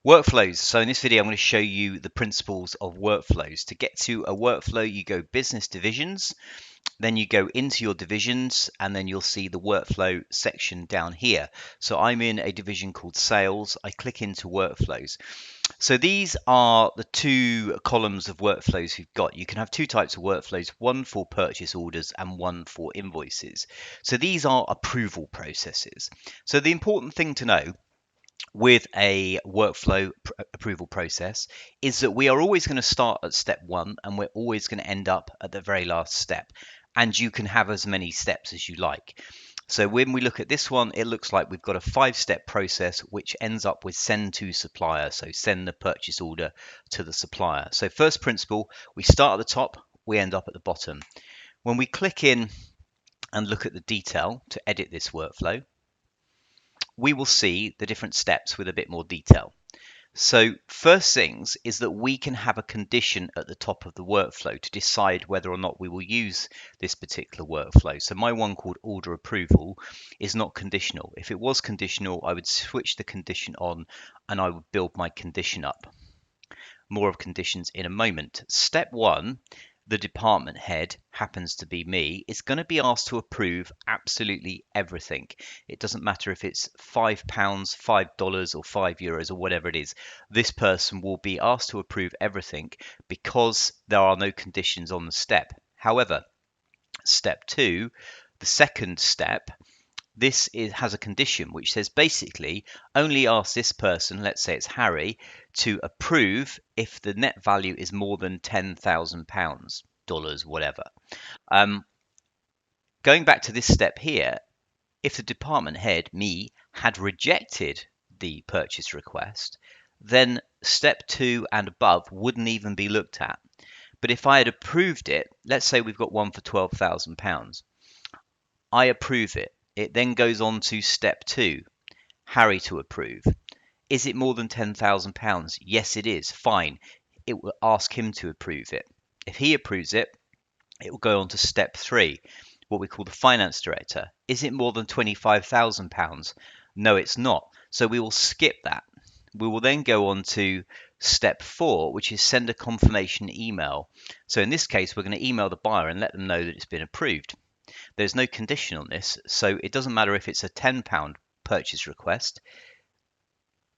Workflows. So in this video, I'm going to show you the principles of workflows. To get to a workflow, you go business divisions, then you go into your divisions, and then you'll see the workflow section down here. So I'm in a division called sales. I click into workflows. So these are the two columns of workflows you've got. You can have two types of workflows, one for purchase orders and one for invoices. So these are approval processes. So the important thing to know with a workflow approval process is that we are always going to start at step one and we're always going to end up at the very last step. And you can have as many steps as you like. So when we look at this one, it looks like we've got a 5-step process which ends up with send to supplier. So send the purchase order to the supplier. So first principle, we start at the top, we end up at the bottom. When we click in and look at the detail to edit this workflow, we will see the different steps with a bit more detail. So first things is that we can have a condition at the top of the workflow to decide whether or not we will use this particular workflow. So my one called order approval is not conditional. If it was conditional, I would switch the condition on and I would build my condition up. More of conditions in a moment. Step one, the department head happens to be me, is going to be asked to approve absolutely everything. It doesn't matter if it's £5, $5 or €5 or whatever it is. This person will be asked to approve everything because there are no conditions on the step. However, step two, the second step, has a condition which says basically only ask this person, let's say it's Harry, to approve if the net value is more than £10,000, dollars, whatever. Um, Going back to this step here, if the department head, me, had rejected the purchase request, then step two and above wouldn't even be looked at. But if I had approved it, let's say we've got one for £12,000, I approve it. It then goes on to step two, Harry to approve. Is it more than £10,000? Yes, it is. Fine. It will ask him to approve it. If he approves it, it will go on to step three, what we call the finance director. Is it more than £25,000? No, it's not. So we will skip that. We will then go on to step four, which is send a confirmation email. So in this case, we're going to email the buyer and let them know that it's been approved. There's no condition on this, so it doesn't matter if it's a £10 purchase request.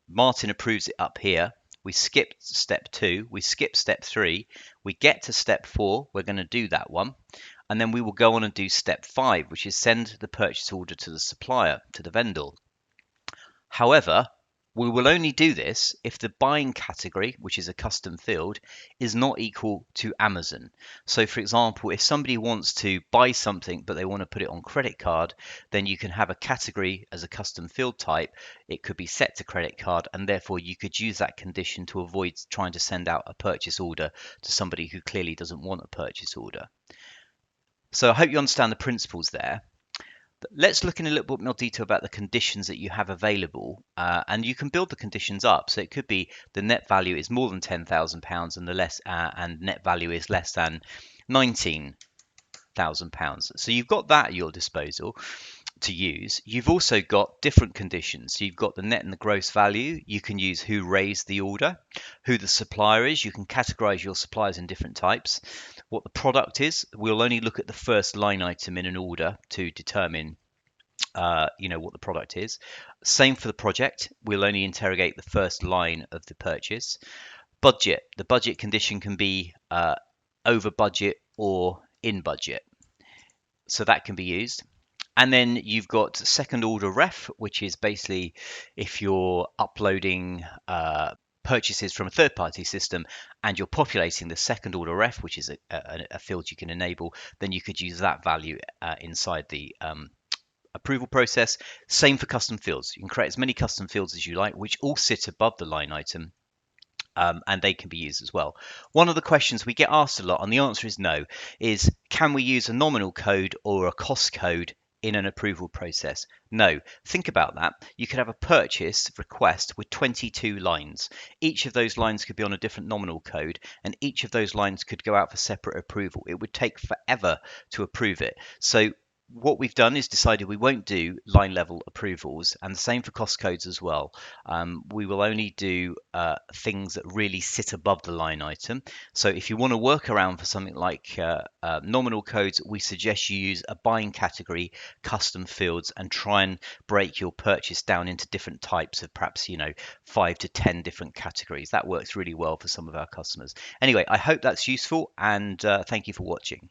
Martin approves it up here. We skip step two, we skip step three, we get to step four, we're going to do that one, and then we will go on and do step five, which is send the purchase order to the supplier, to the vendor. However, we will only do this if the buying category, which is a custom field, is not equal to Amazon. So for example, if somebody wants to buy something but they want to put it on credit card, then you can have a category as a custom field type. It could be set to credit card, and therefore you could use that condition to avoid trying to send out a purchase order to somebody who clearly doesn't want a purchase order. So I hope you understand the principles there. Let's look in a little bit more detail about the conditions that you have available, and you can build the conditions up. So it could be the net value is more than £10,000 and and net value is less than £19,000. So you've got that at your disposal to use. You've also got different conditions. So you've got the net and the gross value. You can use who raised the order, who the supplier is. You can categorize your suppliers in different types. What the product is, we'll only look at the first line item in an order to determine what the product is. Same for the project. We'll only interrogate the first line of the purchase. Budget. The budget condition can be over budget or in budget. So that can be used. And then you've got second order ref, which is basically if you're uploading purchases from a third-party system and you're populating the second order ref, which is a field you can enable, then you could use that value inside the approval process. Same for custom fields. You can create as many custom fields as you like, which all sit above the line item. And they can be used as well. One of the questions we get asked a lot, and the answer is no, is can we use a nominal code or a cost code in an approval process? No. Think about that. You could have a purchase request with 22 lines. Each of those lines could be on a different nominal code, and each of those lines could go out for separate approval. It would take forever to approve it. So what we've done is decided we won't do line level approvals, and the same for cost codes as well. We will only do things that really sit above the line item. So if you want to work around for something like nominal codes, we suggest you use a buying category, custom fields, and try and break your purchase down into different types of perhaps, 5 to 10 different categories. That works really well for some of our customers. Anyway, I hope that's useful, and thank you for watching.